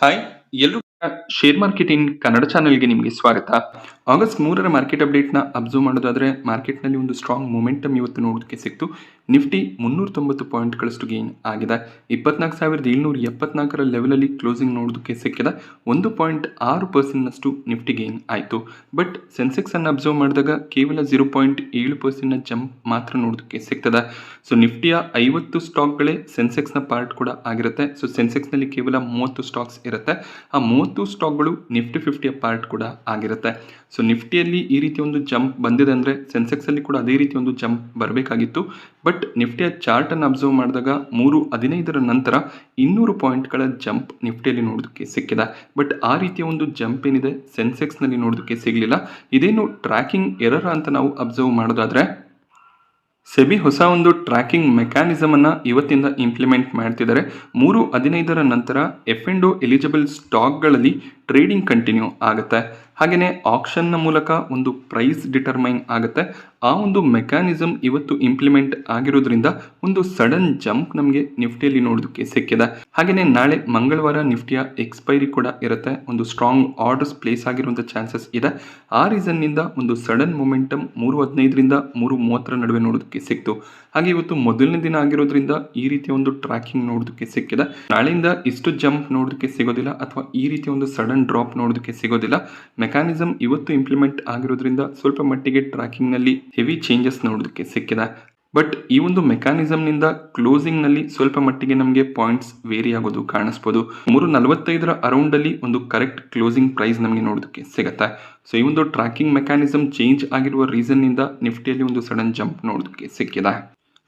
Hi, ಎಲ್ರೂ share market in Kannada ಚಾನೆಲ್ಗೆ ನಿಮಗೆ ಸ್ವಾಗತ. ಆಗಸ್ಟ್ 3ರ ಮಾರ್ಕೆಟ್ ಅಪ್ಡೇಟ್ನ ಅಬ್ಸರ್ವ್ ಮಾಡೋದಾದ್ರೆ ಮಾರ್ಕೆಟ್ನಲ್ಲಿ ಒಂದು ಸ್ಟ್ರಾಂಗ್ ಮೊಮೆಂಟಮ್ ಇವತ್ತು ನೋಡೋದಕ್ಕೆ ಸಿಕ್ತು. ನಿಫ್ಟಿ 390 ಪಾಯಿಂಟ್ಗಳಷ್ಟು ಗೇನ್ ಆಗಿದೆ. 24,774ರ ಲೆವೆಲಲ್ಲಿ ಕ್ಲೋಸಿಂಗ್ ನೋಡೋದಕ್ಕೆ ಸಿಕ್ಕಿದೆ. 1.6% ನಿಫ್ಟಿ ಗೇನ್ ಆಯಿತು. ಬಟ್ ಸೆನ್ಸೆಕ್ಸ್ ಅನ್ನು ಅಬ್ಸರ್ವ್ ಮಾಡಿದಾಗ ಕೇವಲ 0.7% ಜಂಪ್ ಮಾತ್ರ ನೋಡೋದಕ್ಕೆ ಸಿಗ್ತದೆ. ಸೊ ನಿಫ್ಟಿಯ 50 ಸ್ಟಾಕ್ಗಳೇ ಸೆನ್ಸೆಕ್ಸ್ನ ಪಾರ್ಟ್ ಕೂಡ ಆಗಿರುತ್ತೆ. ಸೊ ಸೆನ್ಸೆಕ್ಸ್ನಲ್ಲಿ ಕೇವಲ 30 ಸ್ಟಾಕ್ಸ್ ಇರುತ್ತೆ. ಆ 30 ಸ್ಟಾಕ್ಗಳು ನಿಫ್ಟಿ 50ಯ ಪಾರ್ಟ್ ಕೂಡ ಆಗಿರುತ್ತೆ. ಸೊ ನಿಫ್ಟಿಯಲ್ಲಿ ಈ ರೀತಿ ಒಂದು ಜಂಪ್ ಬಂದಿದೆ ಅಂದರೆ ಸೆನ್ಸೆಕ್ಸಲ್ಲಿ ಕೂಡ ಅದೇ ರೀತಿ ಒಂದು ಜಂಪ್ ಬರಬೇಕಾಗಿತ್ತು. ಬಟ್ ನಿಫ್ಟಿಯ ಚಾರ್ಟನ್ನು ಅಬ್ಸರ್ವ್ ಮಾಡಿದಾಗ 3.15ರ ನಂತರ 200 ಪಾಯಿಂಟ್ಗಳ ಜಂಪ್ ನಿಫ್ಟಿಯಲ್ಲಿ ನೋಡೋದಕ್ಕೆ ಸಿಕ್ಕಿದೆ. ಬಟ್ ಆ ರೀತಿಯ ಒಂದು ಜಂಪ್ ಏನಿದೆ ಸೆನ್ಸೆಕ್ಸ್ನಲ್ಲಿ ನೋಡೋದಕ್ಕೆ ಸಿಗಲಿಲ್ಲ. ಇದೇನು ಟ್ರ್ಯಾಕಿಂಗ್ ಎರರ್ ಅಂತ ನಾವು ಅಬ್ಸರ್ವ್ ಮಾಡೋದಾದ್ರೆ ಸೆಬಿ ಹೊಸ ಒಂದು ಟ್ರ್ಯಾಕಿಂಗ್ ಮೆಕ್ಯಾನಿಸಮ್ ಅನ್ನ ಇವತ್ತಿಂದ ಇಂಪ್ಲಿಮೆಂಟ್ ಮಾಡ್ತಿದ್ದಾರೆ. 3.15ರ ನಂತರ F&O ಎಲಿಜಿಬಲ್ ಸ್ಟಾಕ್ಗಳಲ್ಲಿ ಟ್ರೇಡಿಂಗ್ ಕಂಟಿನ್ಯೂ ಆಗುತ್ತೆ. ಹಾಗೆಯೇ ಆಕ್ಷನ್ನ ಮೂಲಕ ಒಂದು ಪ್ರೈಸ್ ಡಿಟರ್ಮೈನ್ ಆಗುತ್ತೆ. ಆ ಒಂದು ಮೆಕ್ಯಾನಿಸಮ್ ಇವತ್ತು ಇಂಪ್ಲಿಮೆಂಟ್ ಆಗಿರೋದ್ರಿಂದ ಒಂದು ಸಡನ್ ಜಂಪ್ ನಮಗೆ ನಿಫ್ಟಿಯಲ್ಲಿ ನೋಡೋದಕ್ಕೆ ಸಿಕ್ಕಿದೆ. ಹಾಗೆಯೇ ನಾಳೆ ಮಂಗಳವಾರ ನಿಫ್ಟಿಯ ಎಕ್ಸ್ಪೈರಿ ಕೂಡ ಇರುತ್ತೆ. ಒಂದು ಸ್ಟ್ರಾಂಗ್ ಆರ್ಡರ್ಸ್ ಪ್ಲೇಸ್ ಆಗಿರುವಂಥ ಚಾನ್ಸಸ್ ಇದೆ. ಆ ರೀಸನ್ನಿಂದ ಒಂದು ಸಡನ್ ಮೊಮೆಂಟಮ್ 3.15ರಿಂದ 3.30ರ ನಡುವೆ ನೋಡೋದಕ್ಕೆ ಸಿಕ್ತು. ಹಾಗೆ ಇವತ್ತು ಮೊದಲನೇ ದಿನ ಆಗಿರೋದ್ರಿಂದ ಈ ರೀತಿಯ ಒಂದು ಟ್ರ್ಯಾಕಿಂಗ್ ನೋಡೋದಕ್ಕೆ ಸಿಕ್ಕಿದೆ. ನಾಳೆಯಿಂದ ಇಷ್ಟು ಜಂಪ್ ನೋಡೋದಕ್ಕೆ ಸಿಗೋದಿಲ್ಲ ಅಥವಾ ಈ ರೀತಿಯ ಒಂದು ಸಡನ್ ಡ್ರಾಪ್ ನೋಡೋದಕ್ಕೆ ಸಿಗೋದಿಲ್ಲ. ಮೆಕ್ಯಾನಿಸಮ್ ಇವತ್ತು ಇಂಪ್ಲಿಮೆಂಟ್ ಆಗಿರೋದ್ರಿಂದ ಸ್ವಲ್ಪ ಮಟ್ಟಿಗೆ ಟ್ರ್ಯಾಕಿಂಗ್ನಲ್ಲಿ ಹೆವಿ ಚೇಂಜಸ್ ನೋಡೋದಕ್ಕೆ ಸಿಕ್ಕಿದೆ. ಬಟ್ ಈ ಒಂದು ಮೆಕ್ಯಾನಿಸಮ್ನಿಂದ ಕ್ಲೋಸಿಂಗ್ನಲ್ಲಿ ಸ್ವಲ್ಪ ಮಟ್ಟಿಗೆ ನಮಗೆ ಪಾಯಿಂಟ್ಸ್ ವೇರಿ ಆಗೋದು ಕಾಣಿಸ್ಬೋದು. 3.45ರ ಅರೌಂಡಲ್ಲಿ ಒಂದು ಕರೆಕ್ಟ್ ಕ್ಲೋಸಿಂಗ್ ಪ್ರೈಸ್ ನಮಗೆ ನೋಡೋದಕ್ಕೆ ಸಿಗುತ್ತೆ. ಸೊ ಈ ಒಂದು ಟ್ರ್ಯಾಕಿಂಗ್ ಮೆಕ್ಯಾನಿಸಮ್ ಚೇಂಜ್ ಆಗಿರುವ ರೀಸನ್ನಿಂದ ನಿಫ್ಟಿಯಲ್ಲಿ ಒಂದು ಸಡನ್ ಜಂಪ್ ನೋಡೋದಕ್ಕೆ ಸಿಕ್ಕಿದೆ.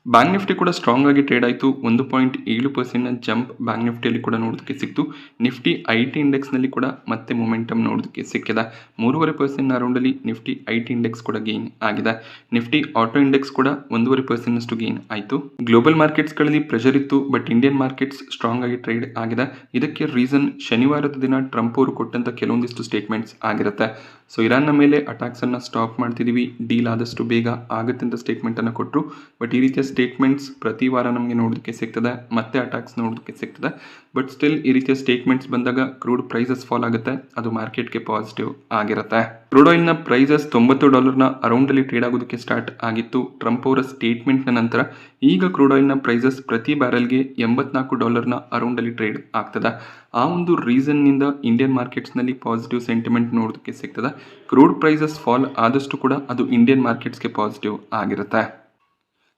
ಬ್ಯಾಂಕ್ ನಿಫ್ಟಿ ಕೂಡ ಸ್ಟ್ರಾಂಗ್ ಆಗಿ ಟ್ರೇಡ್ ಆಯಿತು. 1.7% ಜಂಪ್ ಬ್ಯಾಂಕ್ ನಿಫ್ಟಿಯಲ್ಲಿ ಕೂಡ ನೋಡೋದಕ್ಕೆ ಸಿಕ್ತು. ನಿಫ್ಟಿ IT ಇಂಡೆಕ್ಸ್ನಲ್ಲಿ ಕೂಡ ಮತ್ತೆ ಮೊಮೆಂಟಮ್ ನೋಡೋದಕ್ಕೆ ಸಿಕ್ಕಿದೆ. 3.5% ಅರೌಂಡಲ್ಲಿ ನಿಫ್ಟಿ IT ಇಂಡೆಕ್ಸ್ ಕೂಡ ಗೇನ್ ಆಗಿದೆ. ನಿಫ್ಟಿ ಆಟೋ ಇಂಡೆಕ್ಸ್ ಕೂಡ 1.5% ಗೇನ್ ಆಯಿತು. ಗ್ಲೋಬಲ್ ಮಾರ್ಕೆಟ್ಸ್ಗಳಲ್ಲಿ ಪ್ರೆಷರ್ ಇತ್ತು, ಬಟ್ ಇಂಡಿಯನ್ ಮಾರ್ಕೆಟ್ಸ್ ಸ್ಟ್ರಾಂಗ್ ಆಗಿ ಟ್ರೇಡ್ ಆಗಿದೆ. ಇದಕ್ಕೆ ರೀಸನ್ ಶನಿವಾರದ ದಿನ ಟ್ರಂಪ್ ಅವರು ಕೊಟ್ಟಂತ ಕೆಲವೊಂದಿಷ್ಟು ಸ್ಟೇಟ್ಮೆಂಟ್ಸ್ ಆಗಿರುತ್ತೆ. ಸೊ ಇರಾನ್ನ ಮೇಲೆ ಅಟ್ಯಾಕ್ಸ್ ಅನ್ನ ಸ್ಟಾಪ್ ಮಾಡ್ತಿದೀವಿ, ಡೀಲ್ ಆದಷ್ಟು ಬೇಗ ಆಗುತ್ತೆ ಅಂತ ಸ್ಟೇಟ್ಮೆಂಟ್ ಅನ್ನು ಕೊಟ್ಟರು. ಬಟ್ ಈ ರೀತಿಯ ಸ್ಟೇಟ್ಮೆಂಟ್ಸ್ ಪ್ರತಿ ವಾರ ನಮಗೆ ನೋಡೋದಕ್ಕೆ ಸಿಗ್ತದೆ, ಮತ್ತೆ ಅಟ್ಯಾಕ್ಸ್ ನೋಡೋದಕ್ಕೆ ಸಿಗ್ತದೆ. ಬಟ್ ಸ್ಟಿಲ್ ಈ ರೀತಿಯ ಸ್ಟೇಟ್ಮೆಂಟ್ಸ್ ಬಂದಾಗ ಕ್ರೂಡ್ ಪ್ರೈಸಸ್ ಫಾಲ್ ಆಗುತ್ತೆ, ಅದು ಮಾರ್ಕೆಟ್ಗೆ ಪಾಸಿಟಿವ್ ಆಗಿರುತ್ತೆ. ಕ್ರೂಡ್ ಆಯಿಲ್ನ ಪ್ರೈಸಸ್ $90ನ ಅರೌಂಡಲ್ಲಿ ಟ್ರೇಡ್ ಆಗೋದಕ್ಕೆ ಸ್ಟಾರ್ಟ್ ಆಗಿತ್ತು ಟ್ರಂಪ್ ಅವರ ಸ್ಟೇಟ್ಮೆಂಟ್ನ ನಂತರ. ಈಗ ಕ್ರೂಡ್ ಆಯಿಲ್ನ ಪ್ರೈಸಸ್ ಪ್ರತಿ ಬ್ಯಾರಲ್ಗೆ $84ನ ಅರೌಂಡಲ್ಲಿ ಟ್ರೇಡ್ ಆಗ್ತದೆ. ಆ ಒಂದು ರೀಸನ್ನಿಂದ ಇಂಡಿಯನ್ ಮಾರ್ಕೆಟ್ಸ್ನಲ್ಲಿ ಪಾಸಿಟಿವ್ ಸೆಂಟಿಮೆಂಟ್ ನೋಡೋದಕ್ಕೆ ಸಿಗ್ತದೆ. ಕ್ರೂಡ್ ಪ್ರೈಸಸ್ ಫಾಲ್ ಆದಷ್ಟು ಕೂಡ ಅದು ಇಂಡಿಯನ್ ಮಾರ್ಕೆಟ್ಸ್ಗೆ ಪಾಸಿಟಿವ್ ಆಗಿರುತ್ತೆ.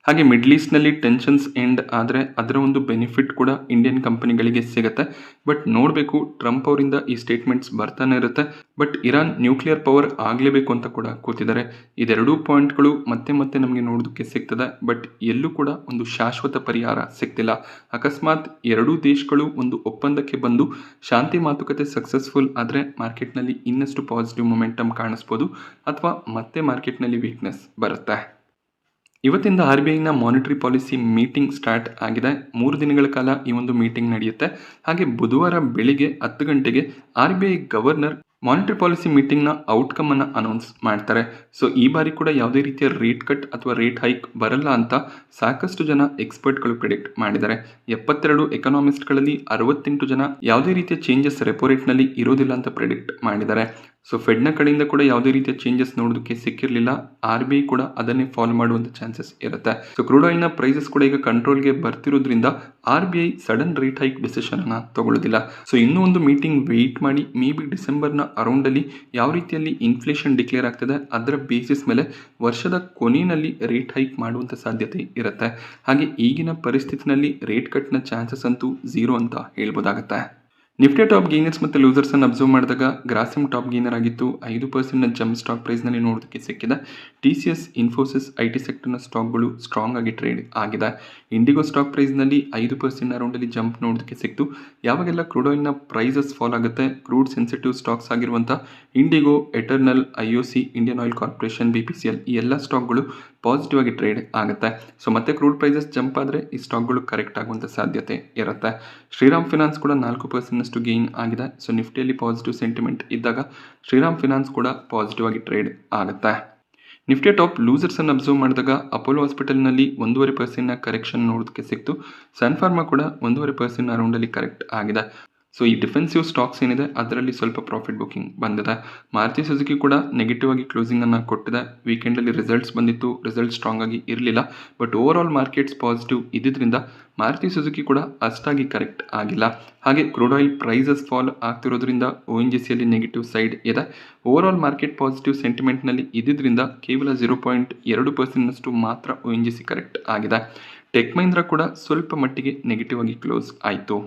ಹಾಗೆ ಮಿಡ್ಲ್ ಈಸ್ಟ್ನಲ್ಲಿ ಟೆನ್ಷನ್ಸ್ ಎಂಡ್ ಆದರೆ ಅದರ ಒಂದು ಬೆನಿಫಿಟ್ ಕೂಡ ಇಂಡಿಯನ್ ಕಂಪನಿಗಳಿಗೆ ಸಿಗುತ್ತೆ. ಬಟ್ ನೋಡಬೇಕು, ಟ್ರಂಪ್ ಅವರಿಂದ ಈ ಸ್ಟೇಟ್ಮೆಂಟ್ಸ್ ಬರ್ತಾನೆ ಇರುತ್ತೆ. ಬಟ್ ಇರಾನ್ ನ್ಯೂಕ್ಲಿಯರ್ ಪವರ್ ಆಗಲೇಬೇಕು ಅಂತ ಕೂಡ ಕೂತಿದ್ದಾರೆ. ಇದೆರಡೂ ಪಾಯಿಂಟ್ಗಳು ಮತ್ತೆ ಮತ್ತೆ ನಮಗೆ ನೋಡೋದಕ್ಕೆ ಸಿಗ್ತದೆ. ಬಟ್ ಎಲ್ಲೂ ಕೂಡ ಒಂದು ಶಾಶ್ವತ ಪರಿಹಾರ ಸಿಗ್ತಿಲ್ಲ. ಅಕಸ್ಮಾತ್ ಎರಡೂ ದೇಶಗಳು ಒಂದು ಒಪ್ಪಂದಕ್ಕೆ ಬಂದು ಶಾಂತಿ ಮಾತುಕತೆ ಸಕ್ಸಸ್ಫುಲ್ ಆದರೆ ಮಾರ್ಕೆಟ್ನಲ್ಲಿ ಇನ್ನಷ್ಟು ಪಾಸಿಟಿವ್ ಮೊಮೆಂಟಮ್ ಕಾಣಿಸ್ಬೋದು, ಅಥವಾ ಮತ್ತೆ ಮಾರ್ಕೆಟ್ನಲ್ಲಿ ವೀಕ್ನೆಸ್ ಬರುತ್ತೆ. ಇವತ್ತಿಂದ RBIನ ಮಾನಿಟರಿ ಪಾಲಿಸಿ ಮೀಟಿಂಗ್ ಸ್ಟಾರ್ಟ್ ಆಗಿದೆ. 3 ದಿನಗಳ ಕಾಲ ಈ ಒಂದು ಮೀಟಿಂಗ್ ನಡೆಯುತ್ತೆ. ಹಾಗೆ ಬುಧವಾರ ಬೆಳಿಗ್ಗೆ 10 ಗಂಟೆಗೆ RBI ಗವರ್ನರ್ ಮಾನಿಟರಿ ಪಾಲಿಸಿ ಮೀಟಿಂಗ್ನ ಔಟ್ಕಮ್ ಅನ್ನು ಅನೌನ್ಸ್ ಮಾಡ್ತಾರೆ. ಸೊ ಈ ಬಾರಿ ಕೂಡ ಯಾವುದೇ ರೀತಿಯ ರೇಟ್ ಕಟ್ ಅಥವಾ ರೇಟ್ ಹೈಕ್ ಬರಲ್ಲ ಅಂತ ಸಾಕಷ್ಟು ಜನ ಎಕ್ಸ್ಪರ್ಟ್ಗಳು ಪ್ರಿಡಿಕ್ಟ್ ಮಾಡಿದ್ದಾರೆ. 72 ಎಕನಾಮಿಸ್ಟ್ಗಳಲ್ಲಿ 68 ಜನ ಯಾವುದೇ ರೀತಿಯ ಚೇಂಜಸ್ ರೆಪೋ ರೇಟ್ನಲ್ಲಿ ಇರೋದಿಲ್ಲ ಅಂತ ಪ್ರಿಡಿಕ್ಟ್ ಮಾಡಿದ್ದಾರೆ. ಸೊ ಫೆಡ್ನ ಕಡೆಯಿಂದ ಕೂಡ ಯಾವುದೇ ರೀತಿಯ ಚೇಂಜಸ್ ನೋಡೋದಕ್ಕೆ ಸಿಕ್ಕಿರಲಿಲ್ಲ. RBI ಕೂಡ ಅದನ್ನೇ ಫಾಲೋ ಮಾಡುವಂಥ ಚಾನ್ಸಸ್ ಇರುತ್ತೆ. ಸೊ ಕ್ರೂಡ್ ಆಯಿಲ್ನ ಪ್ರೈಸಸ್ ಕೂಡ ಈಗ ಕಂಟ್ರೋಲ್ಗೆ ಬರ್ತಿರೋದ್ರಿಂದ RBI sudden rate hike decision ಅನ್ನ ತಗೊಳ್ಳೋದಿಲ್ಲ. ಸೊ ಇನ್ನೂ ಒಂದು ಮೀಟಿಂಗ್ ವೆಯ್ಟ್ ಮಾಡಿ ಮೇ ಬಿ ಡಿಸೆಂಬರ್ನ ಅರೌಂಡಲ್ಲಿ ಯಾವ ರೀತಿಯಲ್ಲಿ ಇನ್ಫ್ಲೇಷನ್ ಡಿಕ್ಲೇರ್ ಆಗ್ತದೆ ಅದರ ಬೇಸಿಸ್ ಮೇಲೆ ವರ್ಷದ ಕೊನೆಯಲ್ಲಿ ರೇಟ್ ಹೈಕ್ ಮಾಡುವಂಥ ಸಾಧ್ಯತೆ ಇರುತ್ತೆ. ಹಾಗೆ ಈಗಿನ ಪರಿಸ್ಥಿತಿನಲ್ಲಿ ರೇಟ್ ಕಟ್ನ ಚಾನ್ಸಸ್ ಅಂತೂ 0 ಅಂತ ಹೇಳ್ಬೋದಾಗುತ್ತೆ. ನಿಫ್ಟಿ ಟಾಪ್ ಗೇನರ್ಸ್ ಮತ್ತು ಲೂಸರ್ಸ್ ಅನ್ನು ಅಬ್ಸರ್ವ್ ಮಾಡಿದಾಗ ಗ್ರಾಸಿಮ್ ಟಾಪ್ ಗೇನರ್ ಆಗಿತ್ತು. 5% ಜಂಪ್ ಸ್ಟಾಕ್ ಪ್ರೈಸ್ನಲ್ಲಿ ನೋಡೋದಕ್ಕೆ ಸಿಕ್ಕಿದೆ. TCS, ಇನ್ಫೋಸಿಸ್, IT ಸೆಕ್ಟರ್ನ ಸ್ಟಾಕ್ಗಳು ಸ್ಟ್ರಾಂಗ್ ಆಗಿ ಟ್ರೇಡ್ ಆಗಿದೆ. ಇಂಡಿಗೋ ಸ್ಟಾಕ್ ಪ್ರೈಸ್ನಲ್ಲಿ 5% ಅರೌಂಡಲ್ಲಿ ಜಂಪ್ ನೋಡೋದಕ್ಕೆ ಸಿಕ್ತು. ಯಾವಾಗೆಲ್ಲ ಕ್ರೂಡ್ ಆಯಿಲ್ನ ಪ್ರೈಸಸ್ ಫಾಲ್ ಆಗುತ್ತೆ, ಕ್ರೂಡ್ ಸೆನ್ಸಿಟಿವ್ ಸ್ಟಾಕ್ಸ್ ಆಗಿರುವಂಥ IndiGo, eternal, IOC, Indian oil corporation, BPCL ಈ ಎಲ್ಲ ಸ್ಟಾಕ್ಗಳು ಪಾಸಿಟಿವ್ ಆಗಿ ಟ್ರೇಡ್ ಆಗುತ್ತೆ. ಸೊ ಮತ್ತೆ ಕ್ರೂಡ್ ಪ್ರೈಸಸ್ ಜಂಪ್ ಆದರೆ ಈ ಸ್ಟಾಕ್ಗಳು ಕರೆಕ್ಟ್ ಆಗುವಂಥ ಸಾಧ್ಯತೆ ಇರುತ್ತೆ. ಶ್ರೀರಾಮ್ ಫಿನಾನ್ಸ್ ಕೂಡ 4% ಗೇನ್ ಆಗಿದೆ. ಸೊ ನಿಫ್ಟಿಯಲ್ಲಿ ಪಾಸಿಟಿವ್ ಸೆಂಟಿಮೆಂಟ್ ಇದ್ದಾಗ ಶ್ರೀರಾಮ್ ಫಿನಾನ್ಸ್ ಕೂಡ ಪಾಸಿಟಿವ್ ಆಗಿ ಟ್ರೇಡ್ ಆಗುತ್ತೆ. ನಿಫ್ಟಿಯ ಟಾಪ್ ಲೂಸರ್ಸ್ ಅನ್ನು ಅಬ್ಸರ್ವ್ ಮಾಡಿದಾಗ ಅಪೋಲೋ ಹಾಸ್ಪಿಟಲ್ನಲ್ಲಿ 1.5% ಕರೆಕ್ಷನ್ ನೋಡೋದಕ್ಕೆ ಸಿಕ್ತು. ಸನ್ ಫಾರ್ಮಾ ಕೂಡ 1.5% ಅರೌಂಡಲ್ಲಿ ಕರೆಕ್ಟ್ ಆಗಿದೆ. ಸೊ ಈ ಡಿಫೆನ್ಸಿವ್ ಸ್ಟಾಕ್ಸ್ ಏನಿದೆ ಅದರಲ್ಲಿ ಸ್ವಲ್ಪ ಪ್ರಾಫಿಟ್ ಬುಕಿಂಗ್ ಬಂದಿದೆ. ಮಾರುತಿ ಸುಜುಕಿ ಕೂಡ ನೆಗೆಟಿವ್ ಆಗಿ ಕ್ಲೋಸಿಂಗನ್ನು ಕೊಟ್ಟಿದೆ. ವೀಕೆಂಡಲ್ಲಿ ರಿಸಲ್ಟ್ಸ್ ಬಂದಿತ್ತು, ರಿಸಲ್ಟ್ಸ್ ಸ್ಟ್ರಾಂಗ್ ಆಗಿ ಇರಲಿಲ್ಲ. But over all markets positive ಇದ್ದಿದ್ದರಿಂದ ಮಾರುತಿ ಸುಜುಕಿ ಕೂಡ ಅಷ್ಟಾಗಿ ಕರೆಕ್ಟ್ ಆಗಿಲ್ಲ. ಹಾಗೆ ಕ್ರೂಡ್ ಆಯಿಲ್ ಪ್ರೈಸಸ್ ಫಾಲ್ ಆಗ್ತಿರೋದ್ರಿಂದ ONGCಯಲ್ಲಿ ನೆಗೆಟಿವ್ ಸೈಡ್ ಇದೆ. ಓವರ್ ಆಲ್ ಮಾರ್ಕೆಟ್ ಪಾಸಿಟಿವ್ ಸೆಂಟಿಮೆಂಟ್ನಲ್ಲಿ ಇದ್ದಿದ್ದರಿಂದ ಕೇವಲ 0.2% ಮಾತ್ರ ONGC ಕರೆಕ್ಟ್ ಆಗಿದೆ. ಟೆಕ್ ಮಹೀಂದ್ರಾ ಕೂಡ ಸ್ವಲ್ಪ ಮಟ್ಟಿಗೆ ನೆಗೆಟಿವ್ ಆಗಿ ಕ್ಲೋಸ್ ಆಯಿತು.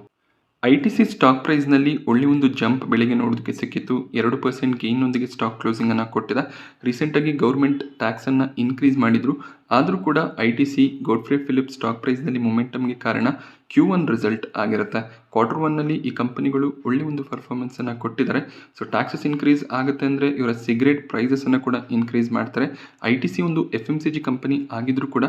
ITC ಸ್ಟಾಕ್ ಪ್ರೈಸ್ನಲ್ಲಿ ಒಳ್ಳೆ ಒಂದು ಜಂಪ್ ಬೆಳಗ್ಗೆ ನೋಡೋದಕ್ಕೆ ಸಿಕ್ಕಿತ್ತು. 2% ಗೇನ್ನೊಂದಿಗೆ ಸ್ಟಾಕ್ ಕ್ಲೋಸಿಂಗನ್ನು ಕೊಟ್ಟಿದೆ. ರೀಸೆಂಟಾಗಿ ಗೌರ್ಮೆಂಟ್ ಟ್ಯಾಕ್ಸನ್ನು ಇನ್ಕ್ರೀಸ್ ಮಾಡಿದ್ರು. ಆದರೂ ಕೂಡ ITC ಗೋಡ್ಫ್ರೆ ಫಿಲಿಪ್ಸ್ ಸ್ಟಾಕ್ ಪ್ರೈಸ್ನಲ್ಲಿ ಮೊಮೆಂಟಮ್ಗೆ ಕಾರಣ Q1 ರಿಸಲ್ಟ್ ಆಗಿರುತ್ತೆ. Q1ನಲ್ಲಿ ಈ ಕಂಪನಿಗಳು ಒಳ್ಳೆ ಒಂದು ಪರ್ಫಾರ್ಮೆನ್ಸನ್ನು ಕೊಟ್ಟಿದ್ದಾರೆ. ಸೊ ಟ್ಯಾಕ್ಸಸ್ ಇನ್ಕ್ರೀಸ್ ಆಗುತ್ತೆ ಅಂದರೆ ಇವರ ಸಿಗರೇಟ್ ಪ್ರೈಸಸನ್ನು ಕೂಡ ಇನ್ಕ್ರೀಸ್ ಮಾಡ್ತಾರೆ. ITC ಒಂದು FMCG ಕಂಪನಿ ಆಗಿದ್ರೂ ಕೂಡ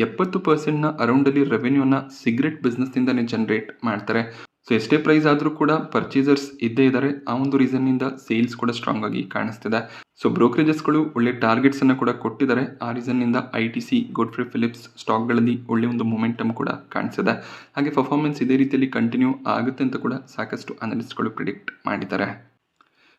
70%ನ ಅರೌಂಡಲ್ಲಿ ರೆವೆನ್ಯೂನ ಸಿಗರೇಟ್ ಬಿಸ್ನೆಸ್ನಿಂದನೇ ಜನರೇಟ್ ಮಾಡ್ತಾರೆ. ಸೊ ಎಷ್ಟೇ ಪ್ರೈಸ್ ಆದರೂ ಕೂಡ ಪರ್ಚೇಸರ್ಸ್ ಇದ್ದೇ ಇದ್ದಾರೆ. ಆ ಒಂದು ರೀಸನ್ನಿಂದ ಸೇಲ್ಸ್ ಕೂಡ ಸ್ಟ್ರಾಂಗ್ ಆಗಿ ಕಾಣಿಸ್ತಿದೆ. ಸೊ ಬ್ರೋಕರೇಜಸ್ಗಳು ಒಳ್ಳೆ ಟಾರ್ಗೆಟ್ಸನ್ನು ಕೂಡ ಕೊಟ್ಟಿದ್ದಾರೆ. ಆ ರೀಸನ್ನಿಂದ ITC ಗೋಡ್ಫ್ರೆ ಫಿಲಿಪ್ಸ್ ಸ್ಟಾಕ್ಗಳಲ್ಲಿ ಒಳ್ಳೆ ಒಂದು ಮೊಮೆಂಟಮ್ ಕೂಡ ಕಾಣಿಸಿದೆ. ಹಾಗೆ ಪರ್ಫಾರ್ಮೆನ್ಸ್ ಇದೇ ರೀತಿಯಲ್ಲಿ ಕಂಟಿನ್ಯೂ ಆಗುತ್ತೆ ಅಂತ ಕೂಡ ಸಾಕಷ್ಟು ಅನಲಿಸ್ಟ್ಗಳು ಪ್ರಿಡಿಕ್ಟ್ ಮಾಡಿದ್ದಾರೆ.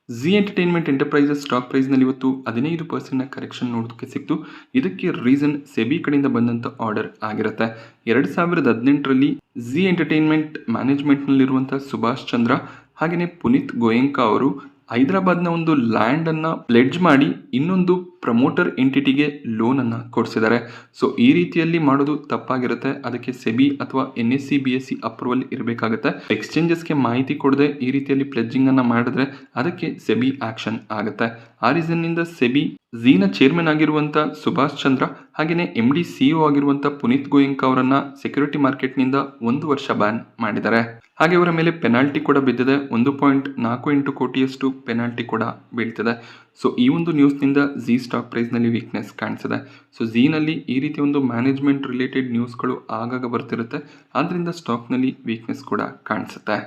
ಝೀ ಎಂಟರ್ಟೈನ್ಮೆಂಟ್ ಎಂಟರ್ಪ್ರೈಸಸ್ ಸ್ಟಾಕ್ ಪ್ರೈಸ್ನಲ್ಲಿ ಇವತ್ತು 15% ಕರೆಕ್ಷನ್ ನೋಡೋದಕ್ಕೆ ಸಿಕ್ತು. ಇದಕ್ಕೆ ರೀಸನ್ ಸೆಬಿ ಕಡೆಯಿಂದ ಬಂದಂಥ ಆರ್ಡರ್ ಆಗಿರುತ್ತೆ. 2018ರಲ್ಲಿ ಝೀ ಎಂಟರ್ಟೈನ್ಮೆಂಟ್ ಮ್ಯಾನೇಜ್ಮೆಂಟ್ನಲ್ಲಿರುವಂಥ ಸುಭಾಷ್ ಚಂದ್ರ ಹಾಗೆಯೇ ಪುನೀತ್ ಗೋಯಂಕಾ ಅವರು ಹೈದರಾಬಾದ್ನ ಒಂದು ಲ್ಯಾಂಡನ್ನು ಪ್ಲೆಡ್ಜ್ ಮಾಡಿ ಇನ್ನೊಂದು ಪ್ರಮೋಟರ್ ಎಂಟಿಟಿಗೆ ಲೋನನ್ನು ಕೊಡಿಸಿದ್ದಾರೆ. ಸೊ ಈ ರೀತಿಯಲ್ಲಿ ಮಾಡೋದು ತಪ್ಪಾಗಿರುತ್ತೆ. ಅದಕ್ಕೆ ಸೆಬಿ ಅಥವಾ NSE BSE ಅಪ್ರೂವಲ್ ಇರಬೇಕಾಗುತ್ತೆ. ಎಕ್ಸ್ಚೇಂಜಸ್ಗೆ ಮಾಹಿತಿ ಕೊಡದೆ ಈ ರೀತಿಯಲ್ಲಿ ಪ್ಲೆಡ್ಜಿಂಗನ್ನು ಮಾಡಿದ್ರೆ ಅದಕ್ಕೆ ಸೆಬಿ ಆಕ್ಷನ್ ಆಗುತ್ತೆ. ಆ ರೀಸನ್ನಿಂದ ಸೆಬಿ ಝೀನ ಚೇರ್ಮನ್ ಆಗಿರುವಂಥ ಸುಭಾಷ್ ಚಂದ್ರ ಹಾಗೆಯೇ MD CEO ಆಗಿರುವಂಥ ಪುನೀತ್ ಗೋಯಂಕಾ ಅವರನ್ನ ಸೆಕ್ಯೂರಿಟಿ ಮಾರ್ಕೆಟ್ನಿಂದ 1 ವರ್ಷ ಬ್ಯಾನ್ ಮಾಡಿದ್ದಾರೆ. ಹಾಗೆ ಅವರ ಮೇಲೆ ಪೆನಾಲ್ಟಿ ಕೂಡ ಬಿದ್ದಿದೆ. 1.48 ಕೋಟಿಯಷ್ಟು ಪೆನಾಲ್ಟಿ ಕೂಡ ಬೀಳ್ತಿದೆ. ಸೊ ಈ ಒಂದು ನ್ಯೂಸ್ನಿಂದ ಝೀ ಸ್ಟಾಕ್ ಪ್ರೈಸ್ನಲ್ಲಿ ವೀಕ್ನೆಸ್ ಕಾಣಿಸಿದೆ. ಸೊ ಝೀನಲ್ಲಿ ಈ ರೀತಿ ಒಂದು ಮ್ಯಾನೇಜ್ಮೆಂಟ್ ರಿಲೇಟೆಡ್ ನ್ಯೂಸ್ಗಳು ಆಗಾಗ ಬರ್ತಿರುತ್ತೆ. ಆದ್ದರಿಂದ ಸ್ಟಾಕ್ನಲ್ಲಿ ವೀಕ್ನೆಸ್ ಕೂಡ ಕಾಣಿಸುತ್ತೆ.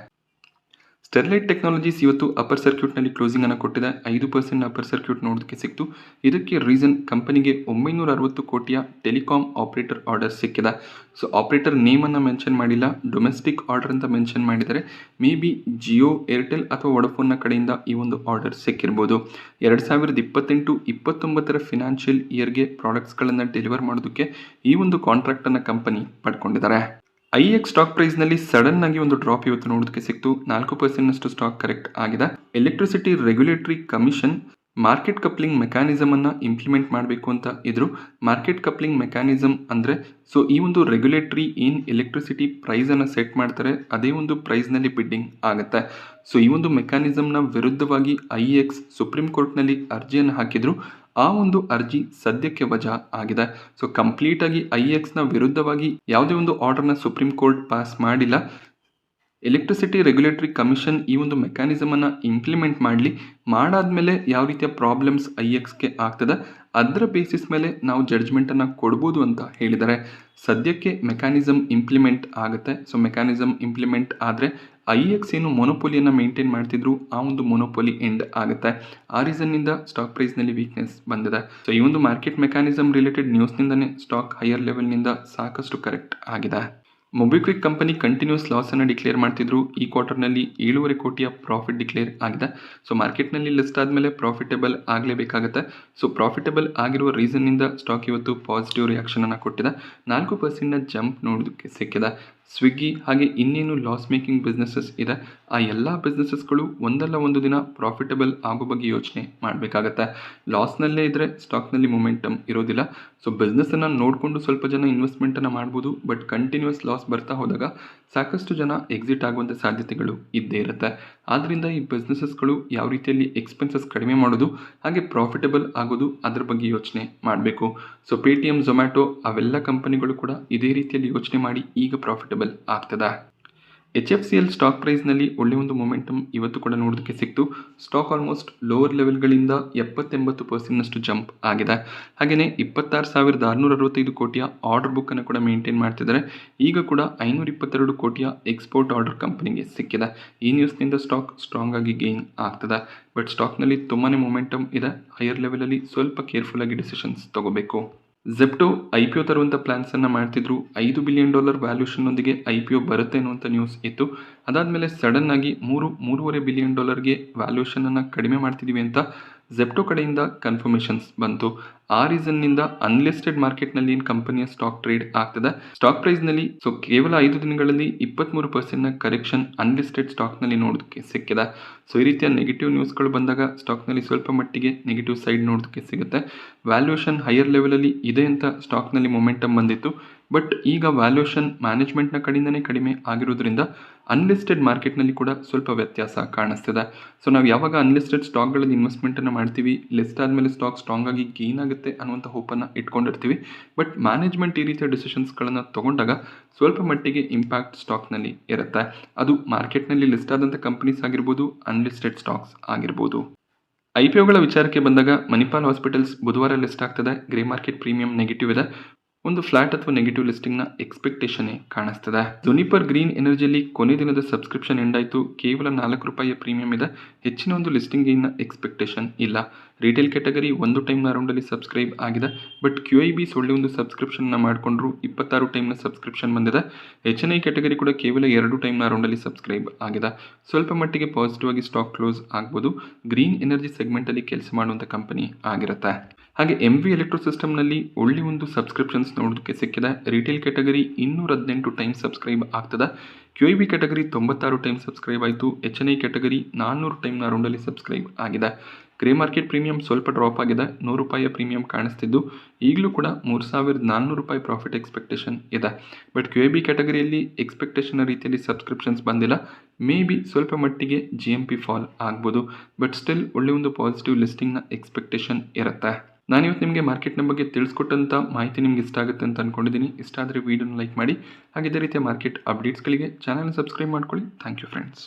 ಸ್ಟೆರ್ಲೈಟ್ ಟೆಕ್ನಾಲಜೀಸ್ ಇವತ್ತು ಅಪ್ಪರ್ ಸರ್ಕ್ಯೂಟ್ನಲ್ಲಿ ಕ್ಲೋಸಿಂಗನ್ನು ಕೊಟ್ಟಿದೆ. 5% ಅಪ್ಪರ್ ಸರ್ಕ್ಯೂಟ್ ನೋಡೋದಕ್ಕೆ ಸಿಕ್ತು. ಇದಕ್ಕೆ ರೀಸನ್ ಕಂಪನಿಗೆ 960 ಕೋಟಿಯ ಟೆಲಿಕಾಂ ಆಪರೇಟರ್ ಆರ್ಡರ್ ಸಿಕ್ಕಿದೆ. ಸೊ ಆಪರೇಟರ್ ನೇಮನ್ನು ಮೆನ್ಷನ್ ಮಾಡಿಲ್ಲ, ಡೊಮೆಸ್ಟಿಕ್ ಆರ್ಡರ್ ಅಂತ ಮೆನ್ಷನ್ ಮಾಡಿದರೆ ಮೇ ಬಿ ಜಿಯೋ, ಏರ್ಟೆಲ್ ಅಥವಾ ವೊಡಫೋನ್ನ ಕಡೆಯಿಂದ ಈ ಒಂದು ಆರ್ಡರ್ ಸಿಕ್ಕಿರ್ಬೋದು. 2018-29 ಫಿನಾನ್ಷಿಯಲ್ ಇಯರ್ಗೆ ಪ್ರಾಡಕ್ಟ್ಸ್ಗಳನ್ನು ಡೆಲಿವರ್ ಮಾಡೋದಕ್ಕೆ ಈ ಒಂದು ಕಾಂಟ್ರಾಕ್ಟನ್ನು ಕಂಪನಿ ಪಡ್ಕೊಂಡಿದ್ದಾರೆ. IEX ಸ್ಟಾಕ್ ಪ್ರೈಸ್ನಲ್ಲಿ ಸಡನ್ ಆಗಿ ಒಂದು ಡ್ರಾಪ್ ಇವತ್ತು ನೋಡೋದಕ್ಕೆ ಸಿಕ್ತು. 4% ಸ್ಟಾಕ್ ಕರೆಕ್ಟ್ ಆಗಿದೆ. Electricity regulatory commission market coupling mechanism ಅನ್ನು ಇಂಪ್ಲಿಮೆಂಟ್ ಮಾಡಬೇಕು ಅಂತ ಇದ್ರು. ಮಾರ್ಕೆಟ್ ಕಪ್ಲಿಂಗ್ ಮೆಕ್ಯಾನಿಸಮ್ ಅಂದರೆ ಸೊ ಈ ಒಂದು ರೆಗ್ಯುಲೇಟರಿ ಏನು ಎಲೆಕ್ಟ್ರಿಸಿಟಿ ಪ್ರೈಸನ್ನು ಸೆಟ್ ಮಾಡ್ತಾರೆ ಅದೇ ಒಂದು ಪ್ರೈಸ್ನಲ್ಲಿ ಬಿಡ್ಡಿಂಗ್ ಆಗುತ್ತೆ. ಸೊ ಈ ಒಂದು ಮೆಕ್ಯಾನಿಸಮ್ನ ವಿರುದ್ಧವಾಗಿ IEX ಸುಪ್ರೀಂ ಕೋರ್ಟ್ನಲ್ಲಿ ಅರ್ಜಿಯನ್ನು ಹಾಕಿದ್ರು. ಆ ಒಂದು ಅರ್ಜಿ ಸದ್ಯಕ್ಕೆ ವಜಾ ಆಗಿದೆ. ಸೊ ಕಂಪ್ಲೀಟಾಗಿ IEXನ ವಿರುದ್ಧವಾಗಿ ಯಾವುದೇ ಒಂದು ಆರ್ಡರ್ನ ಸುಪ್ರೀಂ ಕೋರ್ಟ್ ಪಾಸ್ ಮಾಡಿಲ್ಲ. ಎಲೆಕ್ಟ್ರಿಸಿಟಿ ರೆಗ್ಯುಲೇಟರಿ ಕಮಿಷನ್ ಈ ಒಂದು ಮೆಕ್ಯಾನಿಸಮನ್ನು ಇಂಪ್ಲಿಮೆಂಟ್ ಮಾಡಾದ್ಮೇಲೆ ಯಾವ ರೀತಿಯ ಪ್ರಾಬ್ಲಮ್ಸ್ IEXಗೆ ಆಗ್ತದೆ ಅದರ ಬೇಸಿಸ್ ಮೇಲೆ ನಾವು ಜಡ್ಜ್ಮೆಂಟನ್ನು ಕೊಡ್ಬೋದು ಅಂತ ಹೇಳಿದ್ದಾರೆ. ಸದ್ಯಕ್ಕೆ ಮೆಕ್ಯಾನಿಸಮ್ ಇಂಪ್ಲಿಮೆಂಟ್ ಆಗುತ್ತೆ. ಸೊ ಮೆಕ್ಯಾನಿಸಮ್ ಇಂಪ್ಲಿಮೆಂಟ್ ಆದರೆ IEX ಏನು ಮೊನೋಪೊಲಿಯನ್ನು ಮೇಂಟೈನ್ ಮಾಡ್ತಿದ್ರು ಆ ಒಂದು ಮೊನೋಪೊಲಿ ಎಂಡ್ ಆಗುತ್ತೆ. ಆ ರೀಸನ್ನಿಂದ ಸ್ಟಾಕ್ ಪ್ರೈಸ್ನಲ್ಲಿ ವೀಕ್ನೆಸ್ ಬಂದಿದೆ. ಸೊ ಈ ಒಂದು ಮಾರ್ಕೆಟ್ ಮೆಕ್ಯಾನಿಸಮ್ ರಿಲೇಟೆಡ್ ನ್ಯೂಸ್ನಿಂದನೇ ಸ್ಟಾಕ್ ಹೈಯರ್ ಲೆವೆಲ್ನಿಂದ ಸಾಕಷ್ಟು ಕರೆಕ್ಟ್ ಆಗಿದೆ. ಮೊಬಿಕ್ವಿಕ್ ಕಂಪನಿ ಕಂಟಿನ್ಯೂಸ್ ಲಾಸನ್ನು ಡಿಕ್ಲೇರ್ ಮಾಡ್ತಿದ್ರು. ಈ ಕ್ವಾರ್ಟರ್ನಲ್ಲಿ 7.5 ಕೋಟಿಯ ಪ್ರಾಫಿಟ್ ಡಿಕ್ಲೇರ್ ಆಗಿದೆ. ಸೊ ಮಾರ್ಕೆಟ್ನಲ್ಲಿ ಲಿಸ್ಟ್ ಆದಮೇಲೆ ಪ್ರಾಫಿಟೇಬಲ್ ಆಗಲೇಬೇಕಾಗುತ್ತೆ. ಸೊ ಪ್ರಾಫಿಟೇಬಲ್ ಆಗಿರುವ ರೀಸನ್ನಿಂದ ಸ್ಟಾಕ್ ಇವತ್ತು ಪಾಸಿಟಿವ್ ರಿಯಾಕ್ಷನನ್ನು ಕೊಟ್ಟಿದೆ. 4% ಜಂಪ್ ನೋಡೋದಕ್ಕೆ ಸಿಕ್ಕಿದೆ. ಸ್ವಿಗ್ಗಿ ಹಾಗೆ ಇನ್ನೇನು ಲಾಸ್ ಮೇಕಿಂಗ್ ಬಿಸ್ನೆಸಸ್ ಇದೆ ಆ ಎಲ್ಲ ಬಿಸ್ನೆಸಸ್ಗಳು ಒಂದಲ್ಲ ಒಂದು ದಿನ ಪ್ರಾಫಿಟೇಬಲ್ ಆಗೋ ಬಗ್ಗೆ ಯೋಚನೆ ಮಾಡಬೇಕಾಗತ್ತೆ. ಲಾಸ್ನಲ್ಲೇ ಇದ್ದರೆ ಸ್ಟಾಕ್ನಲ್ಲಿ ಮೊಮೆಂಟಮ್ ಇರೋದಿಲ್ಲ. ಸೊ ಬಿಸ್ನೆಸ್ಸನ್ನು ನೋಡಿಕೊಂಡು ಸ್ವಲ್ಪ ಜನ ಇನ್ವೆಸ್ಟ್ಮೆಂಟನ್ನು ಮಾಡ್ಬೋದು. ಬಟ್ ಕಂಟಿನ್ಯೂಸ್ ಲಾಸ್ ಬರ್ತಾ ಹೋದಾಗ ಸಾಕಷ್ಟು ಜನ ಎಕ್ಸಿಟ್ ಆಗುವಂಥ ಸಾಧ್ಯತೆಗಳು ಇದ್ದೇ ಇರುತ್ತೆ. ಆದ್ದರಿಂದ ಈ ಬಿಸ್ನೆಸಸ್ಗಳು ಯಾವ ರೀತಿಯಲ್ಲಿ ಎಕ್ಸ್ಪೆನ್ಸಸ್ ಕಡಿಮೆ ಮಾಡೋದು ಹಾಗೆ ಪ್ರಾಫಿಟೇಬಲ್ ಆಗೋದು ಅದ್ರ ಬಗ್ಗೆ ಯೋಚನೆ ಮಾಡಬೇಕು. ಸೊ Paytm, Zomato ಅವೆಲ್ಲ ಕಂಪನಿಗಳು ಕೂಡ ಇದೇ ರೀತಿಯಲ್ಲಿ ಯೋಚನೆ ಮಾಡಿ ಈಗ ಪ್ರಾಫಿಟೇಬಲ್ ಆಗ್ತದೆ. HFCL ಸ್ಟಾಕ್ ಪ್ರೈಸ್ನಲ್ಲಿ ಒಳ್ಳೆಯ ಒಂದು ಮೊಮೆಂಟಮ್ ಇವತ್ತು ಕೂಡ ನೋಡೋದಕ್ಕೆ ಸಿಕ್ತು. ಸ್ಟಾಕ್ ಆಲ್ಮೋಸ್ಟ್ ಲೋವರ್ ಲೆವೆಲ್ಗಳಿಂದ 70-80% ಜಂಪ್ ಆಗಿದೆ. ಹಾಗೆಯೇ 26,665 ಕೋಟಿಯ ಆರ್ಡರ್ ಬುಕ್ಕನ್ನು ಕೂಡ ಮೇಂಟೈನ್ ಮಾಡ್ತಿದ್ದಾರೆ. ಈಗ ಕೂಡ 522 ಕೋಟಿಯ ಎಕ್ಸ್ಪೋರ್ಟ್ ಆರ್ಡರ್ ಕಂಪನಿಗೆ ಸಿಕ್ಕಿದೆ. ಈ ನ್ಯೂಸ್ನಿಂದ ಸ್ಟಾಕ್ ಸ್ಟ್ರಾಂಗ್ ಆಗಿ ಗೇನ್ ಆಗ್ತದೆ. ಬಟ್ ಸ್ಟಾಕ್ನಲ್ಲಿ ತುಂಬಾ ಮೊಮೆಂಟಮ್ ಇದೆ. ಹೈಯರ್ ಲೆವೆಲಲ್ಲಿ ಸ್ವಲ್ಪ ಕೇರ್ಫುಲ್ ಆಗಿ ಡಿಸಿಷನ್ಸ್ ತಗೋಬೇಕು. ಝೆಪ್ಟೋ IPO ತರುವಂಥ ಪ್ಲಾನ್ಸನ್ನು ಮಾಡ್ತಿದ್ರು. $5 ಬಿಲಿಯನ್ ವ್ಯಾಲ್ಯೂಷನ್ನೊಂದಿಗೆ IPO ಬರುತ್ತೆ ಅನ್ನುವಂಥ ನ್ಯೂಸ್ ಇತ್ತು. ಅದಾದಮೇಲೆ ಸಡನ್ ಆಗಿ $3.5 ಬಿಲಿಯನ್ ವ್ಯಾಲ್ಯೂಷನನ್ನು ಕಡಿಮೆ ಮಾಡ್ತಿದ್ದೀವಿ ಅಂತ ಝೆಪ್ಟೋ ಕಡೆಯಿಂದ ಕನ್ಫರ್ಮೇಷನ್ಸ್ ಬಂತು. ಆ ರೀಸನ್ನಿಂದ ಅನ್ಲಿಸ್ಟೆಡ್ ಮಾರ್ಕೆಟ್ನಲ್ಲಿ ಏನು ಕಂಪನಿಯ ಸ್ಟಾಕ್ ಟ್ರೇಡ್ ಆಗ್ತದೆ, ಸ್ಟಾಕ್ ಪ್ರೈಸ್ನಲ್ಲಿ ಕೇವಲ 5 ದಿನಗಳಲ್ಲಿ 23% ಕರೆಕ್ಷನ್ ಅನ್ಲಿಸ್ಟೆಡ್ ಸ್ಟಾಕ್ನಲ್ಲಿ ನೋಡೋದಕ್ಕೆ ಸಿಕ್ಕಿದೆ. ಈ ರೀತಿಯ ನೆಗೆಟಿವ್ ನ್ಯೂಸ್ಗಳು ಬಂದಾಗ ಸ್ಟಾಕ್ನಲ್ಲಿ ಸ್ವಲ್ಪ ಮಟ್ಟಿಗೆ ನೆಗೆಟಿವ್ ಸೈಡ್ ನೋಡೋದಕ್ಕೆ ಸಿಗುತ್ತೆ. ವ್ಯಾಲ್ಯೂಷನ್ ಹೈಯರ್ ಲೆವೆಲಲ್ಲಿ ಇದೆ ಅಂತ ಸ್ಟಾಕ್ನಲ್ಲಿ ಮೊಮೆಂಟಮ್ ಬಂದಿತ್ತು. ಬಟ್ ಈಗ ವ್ಯಾಲ್ಯೂಷನ್ ಮ್ಯಾನೇಜ್ಮೆಂಟ್ನ ಕಡೆಯಿಂದನೇ ಕಡಿಮೆ ಆಗಿರೋದ್ರಿಂದ ಅನ್ಲಿಸ್ಟೆಡ್ ಮಾರ್ಕೆಟ್ನಲ್ಲಿ ಕೂಡ ಸ್ವಲ್ಪ ವ್ಯತ್ಯಾಸ ಕಾಣಿಸ್ತಿದೆ. ನಾವು ಯಾವಾಗ ಅನ್ಲಿಸ್ಟೆಡ್ ಸ್ಟಾಕ್ಗಳಲ್ಲಿ ಇನ್ವೆಸ್ಟ್ಮೆಂಟನ್ನು ಮಾಡ್ತೀವಿ, ಲಿಸ್ಟ್ ಆದಮೇಲೆ ಸ್ಟಾಕ್ ಸ್ಟ್ರಾಂಗ್ ಆಗಿ ಗೇನ್ ಆಗುತ್ತೆ ಅನ್ನುವಂಥ ಹೋಪನ್ನು ಇಟ್ಕೊಂಡಿರ್ತೀವಿ. ಬಟ್ ಮ್ಯಾನೇಜ್ಮೆಂಟ್ ಈ ರೀತಿಯ ಡಿಸಿಷನ್ಸ್ಗಳನ್ನು ತೊಗೊಂಡಾಗ ಸ್ವಲ್ಪ ಮಟ್ಟಿಗೆ ಇಂಪ್ಯಾಕ್ಟ್ ಸ್ಟಾಕ್ನಲ್ಲಿ ಇರುತ್ತೆ. ಅದು ಮಾರ್ಕೆಟ್ನಲ್ಲಿ ಲಿಸ್ಟ್ ಆದಂಥ ಕಂಪನೀಸ್ ಆಗಿರ್ಬೋದು, ಅನ್ಲಿಸ್ಟೆಡ್ ಸ್ಟಾಕ್ಸ್ ಆಗಿರ್ಬೋದು. IPOಗಳ ವಿಚಾರಕ್ಕೆ ಬಂದಾಗ ಮಣಿಪಾಲ್ ಹಾಸ್ಪಿಟಲ್ಸ್ ಬುಧವಾರ ಲಿಸ್ಟ್ ಆಗ್ತದೆ. ಗ್ರೇ ಮಾರ್ಕೆಟ್ ಪ್ರೀಮಿಯಂ ನೆಗೆಟಿವ್ ಇದೆ. ಒಂದು ಫ್ಲಾಟ್ ಅಥವಾ ನೆಗೆಟಿವ್ ಲಿಸ್ಟಿಂಗ್ನ ಎಕ್ಸ್ಪೆಕ್ಟೇಷನ್ನೇ ಕಾಣಿಸ್ತದೆ. ಜುನಿಪರ್ ಗ್ರೀನ್ ಎನರ್ಜಿಯಲ್ಲಿ ಕೊನೆ ದಿನದ ಸಬ್ಸ್ಕ್ರಿಪ್ಷನ್ ಎಂಡ್ ಆಯಿತು. ಕೇವಲ ₹4 ಪ್ರೀಮಿಯಂ ಇದೆ. ಹೆಚ್ಚಿನ ಒಂದು ಲಿಸ್ಟಿಂಗ್ ಗೇನ್ನ ಎಕ್ಸ್ಪೆಕ್ಟೇಷನ್ ಇಲ್ಲ. ರಿಟೇಲ್ ಕ್ಯಾಟಗರಿ ಒಂದು ಟೈಮ್ನ ರೌಂಡಲ್ಲಿ ಸಬ್ಸ್ಕ್ರೈಬ್ ಆಗಿದೆ. ಬಟ್ QIBs ಒಳ್ಳೆ ಒಂದು ಸಬ್ಸ್ಕ್ರಿಪ್ಷನ್ನ ಮಾಡಿಕೊಂಡ್ರು. 26 ಟೈಮ್ನ ಸಬ್ಸ್ಕ್ರಿಪ್ಷನ್ ಬಂದಿದೆ. HNI ಕ್ಯಾಟಗರಿ ಕೂಡ ಕೇವಲ 2 ಟೈಮ್ನ ರೌಂಡಲ್ಲಿ ಸಬ್ಸ್ಕ್ರೈಬ್ ಆಗಿದೆ. ಸ್ವಲ್ಪ ಮಟ್ಟಿಗೆ ಪಾಸಿಟಿವ್ ಆಗಿ ಸ್ಟಾಕ್ ಕ್ಲೋಸ್ ಆಗ್ಬೋದು. ಗ್ರೀನ್ ಎನರ್ಜಿ ಸೆಗ್ಮೆಂಟಲ್ಲಿ ಕೆಲಸ ಮಾಡುವಂಥ ಕಂಪನಿ ಆಗಿರುತ್ತೆ. ಹಾಗೆ MV ಎಲೆಕ್ಟ್ರೋ ಸಿಸ್ಟಮ್ನಲ್ಲಿ ಒಳ್ಳೆ ಒಂದು ಸಬ್ಸ್ಕ್ರಿಪ್ಷನ್ಸ್ ನೋಡೋದಕ್ಕೆ ಸಿಕ್ಕಿದೆ. ರಿಟೇಲ್ ಕ್ಯಾಟಗರಿ 218 ಟೈಮ್ ಸಬ್ಸ್ಕ್ರೈಬ್ ಆಗ್ತದೆ. QIB ಕ್ಯಾಟಗರಿ 96 ಟೈಮ್ ಸಬ್ಸ್ಕ್ರೈಬ್ ಆಯಿತು. HNI ಕ್ಯಾಟಗರಿ 400 ಟೈಮ್ನ ರೌಂಡಲ್ಲಿ ಸಬ್ಸ್ಕ್ರೈಬ್ ಆಗಿದೆ. ಗ್ರೇ ಮಾರ್ಕೆಟ್ ಪ್ರೀಮಿಯಂ ಸ್ವಲ್ಪ ಡ್ರಾಪ್ ಆಗಿದೆ. ₹100 ಪ್ರೀಮಿಯಂ ಕಾಣಿಸ್ತಿದ್ದು ಈಗಲೂ ಕೂಡ ₹3,400 ಪ್ರಾಫಿಟ್ ಎಕ್ಸ್ಪೆಕ್ಟೇಷನ್ ಇದೆ. ಬಟ್ QIB ಕ್ಯಾಟಗರಿಯಲ್ಲಿ ಎಕ್ಸ್ಪೆಕ್ಟೇಷನ್ ರೀತಿಯಲ್ಲಿ ಸಬ್ಸ್ಕ್ರಿಪ್ಷನ್ಸ್ ಬಂದಿಲ್ಲ. ಮೇ ಬಿ ಸ್ವಲ್ಪ ಮಟ್ಟಿಗೆ GMP ಫಾಲ್ ಆಗ್ಬೋದು. ಬಟ್ ಸ್ಟಿಲ್ ಒಳ್ಳೆ ಒಂದು ಪಾಸಿಟಿವ್ ಲಿಸ್ಟಿಂಗ್ನ ಎಕ್ಸ್ಪೆಕ್ಟೇಷನ್ ಇರುತ್ತೆ. ನಾನಿವತ್ತು ನಿಮಗೆ ಮಾರ್ಕೆಟ್ನ ಬಗ್ಗೆ ತಿಳಿಸ್ಕೊಟ್ಟಂಥ ಮಾಹಿತಿ ನಿಮ್ಗೆ ಇಷ್ಟ ಆಗುತ್ತೆ ಅಂತ ಅಂದ್ಕೊಂಡಿದ್ದೀನಿ. ಇಷ್ಟ ಆದರೆ ವಿಡಿಯೋನ ಲೈಕ್ ಮಾಡಿ. ಹಾಗೆ ಇದೇ ರೀತಿಯ ಮಾರ್ಕೆಟ್ ಅಪ್ಡೇಟ್ಸ್ಗಳಿಗೆ ಚಾನಲ್ನ ಸಬ್ಸ್ಕ್ರೈಬ್ ಮಾಡ್ಕೊಳ್ಳಿ. Thank you friends.